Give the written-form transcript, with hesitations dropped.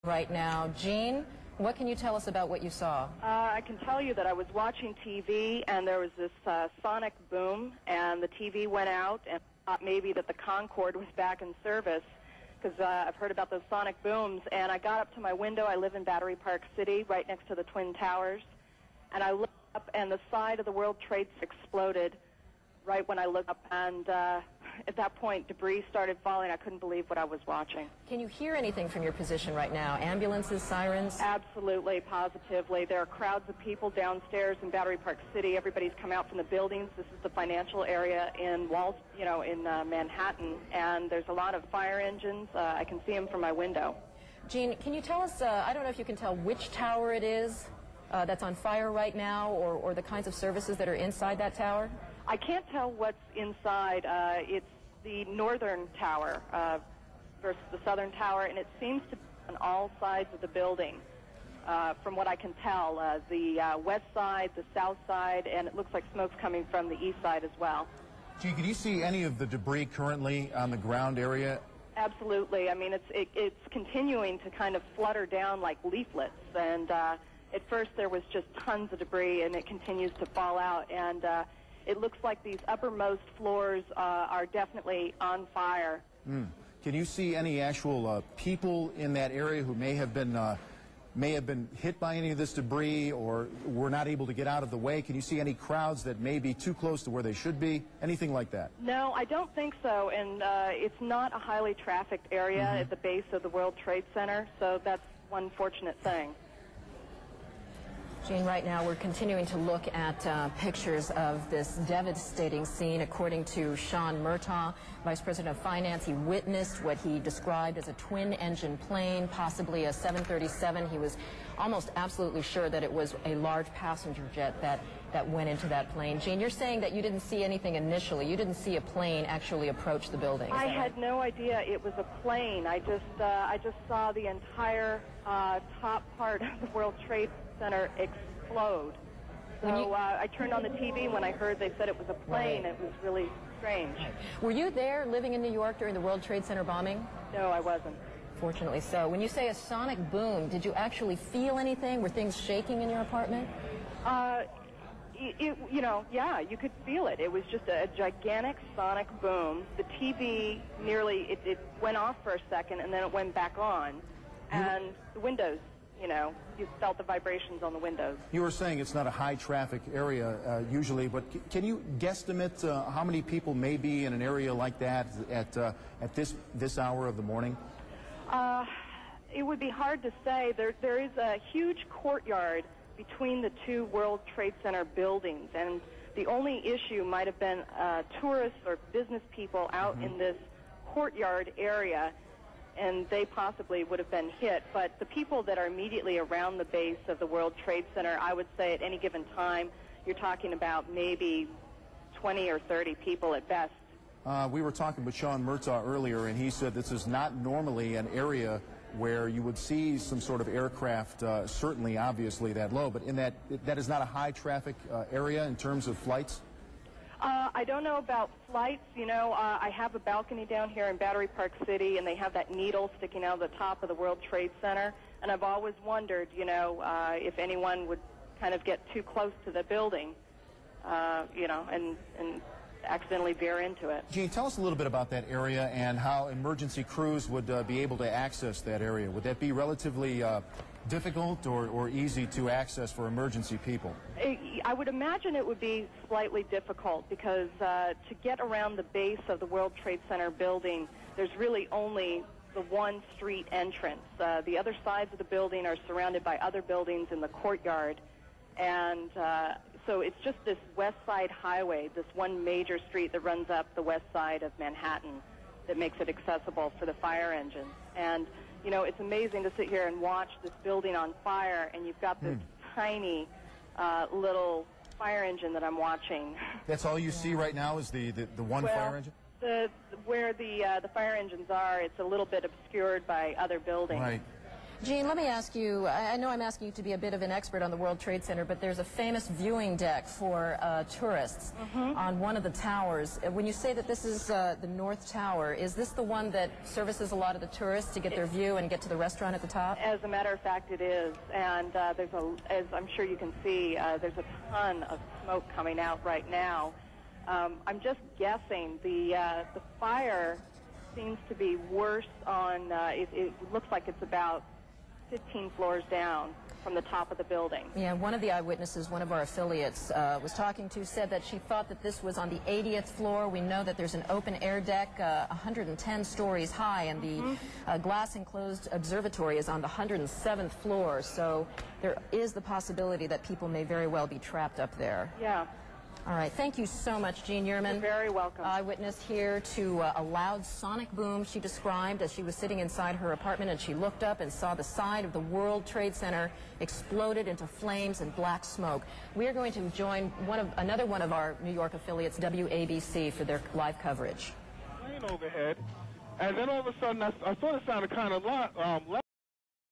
Right now. Gene, what can you tell us about what you saw? I can tell you that I was watching TV and there was this sonic boom and the TV went out and I thought maybe that the Concorde was back in service because I've heard about those sonic booms, and I got up to my window. I live in Battery Park City right next to the Twin Towers, and I looked up and the side of the World Trade Center exploded right when I looked up, and at that point debris started falling. I couldn't believe what I was watching. Can you hear anything from your position right now? Ambulances, sirens? Absolutely, positively. There are crowds of people downstairs in Battery Park City. Everybody's come out from the buildings. This is the financial area in Manhattan, and there's a lot of fire engines. I can see them from my window. Gene, can you tell us, I don't know if you can tell which tower it is that's on fire right now, or the kinds of services that are inside that tower? I can't tell what's inside. It's the northern tower versus the southern tower, and it seems to be on all sides of the building, from what I can tell. The west side, the south side, and it looks like smoke's coming from the east side as well. Gene, can you see any of the debris currently on the ground area? Absolutely. I mean, it's continuing to kind of flutter down like leaflets, and at first there was just tons of debris, and it continues to fall out, and it looks like these uppermost floors are definitely on fire. Can you see any actual people in that area who may have been hit by any of this debris or were not able to get out of the way? Can you see any crowds that may be too close to where they should be? Anything like that? No, I don't think so, and it's not a highly trafficked area at the base of the World Trade Center, so that's one fortunate thing. Gene, right now we're continuing to look at pictures of this devastating scene. According to Sean Murtaugh, Vice President of Finance, he witnessed what he described as a twin-engine plane, possibly a 737. He was almost absolutely sure that it was a large passenger jet that went into that plane. Gene, you're saying that you didn't see anything initially. You didn't see a plane actually approach the building. I had no idea it was a plane. I just saw the entire top part of the World Trade Center explode. So I turned on the TV when I heard they said it was a plane. Right. It was really strange. Were you there living in New York during the World Trade Center bombing? No, I wasn't. Fortunately so. When you say a sonic boom, did you actually feel anything? Were things shaking in your apartment? Yeah, you could feel it. It was just a gigantic sonic boom. The TV it went off for a second and then it went back on. And the windows, you felt the vibrations on the windows. You were saying it's not a high traffic area usually, but can you guesstimate how many people may be in an area like that at this hour of the morning? It would be hard to say. There is a huge courtyard between the two World Trade Center buildings, and the only issue might have been tourists or business people out in this courtyard area, and they possibly would have been hit. But the people that are immediately around the base of the World Trade Center, I would say at any given time, you're talking about maybe 20 or 30 people at best. We were talking with Sean Murtaugh earlier, and he said this is not normally an area where you would see some sort of aircraft, certainly, obviously, that low, but in that is not a high traffic area in terms of flights? I don't know about flights. I have a balcony down here in Battery Park City, and they have that needle sticking out of the top of the World Trade Center, and I've always wondered, if anyone would kind of get too close to the building, and accidentally veer into it. Gene, tell us a little bit about that area and how emergency crews would be able to access that area. Would that be relatively difficult or easy to access for emergency people? I would imagine it would be slightly difficult because to get around the base of the World Trade Center building, there's really only the one street entrance. The other sides of the building are surrounded by other buildings in the courtyard, and so it's just this west side highway, this one major street that runs up the west side of Manhattan that makes it accessible for the fire engines. And, it's amazing to sit here and watch this building on fire, and you've got this tiny little fire engine that I'm watching. That's all you see right now is the one fire engine? Where the fire engines are, it's a little bit obscured by other buildings. Right. Gene, let me ask you, I know I'm asking you to be a bit of an expert on the World Trade Center, but there's a famous viewing deck for tourists on one of the towers. When you say that this is the North Tower, is this the one that services a lot of the tourists to get their view and get to the restaurant at the top? As a matter of fact, it is. And there's as I'm sure you can see, there's a ton of smoke coming out right now. I'm just guessing the fire seems to be worse on, it looks like it's about 15 floors down from the top of the building. Yeah, one of the eyewitnesses, one of our affiliates was talking to, said that she thought that this was on the 80th floor. We know that there's an open air deck 110 stories high, and the glass enclosed observatory is on the 107th floor. So there is the possibility that people may very well be trapped up there. Yeah. All right. Thank you so much, Jean Yerman. You're very welcome. Eyewitness here to a loud sonic boom she described as she was sitting inside her apartment, and she looked up and saw the side of the World Trade Center exploded into flames and black smoke. We are going to join another one of our New York affiliates, WABC, for their live coverage. Plane overhead, and then all of a sudden I thought it sounded kind of loud.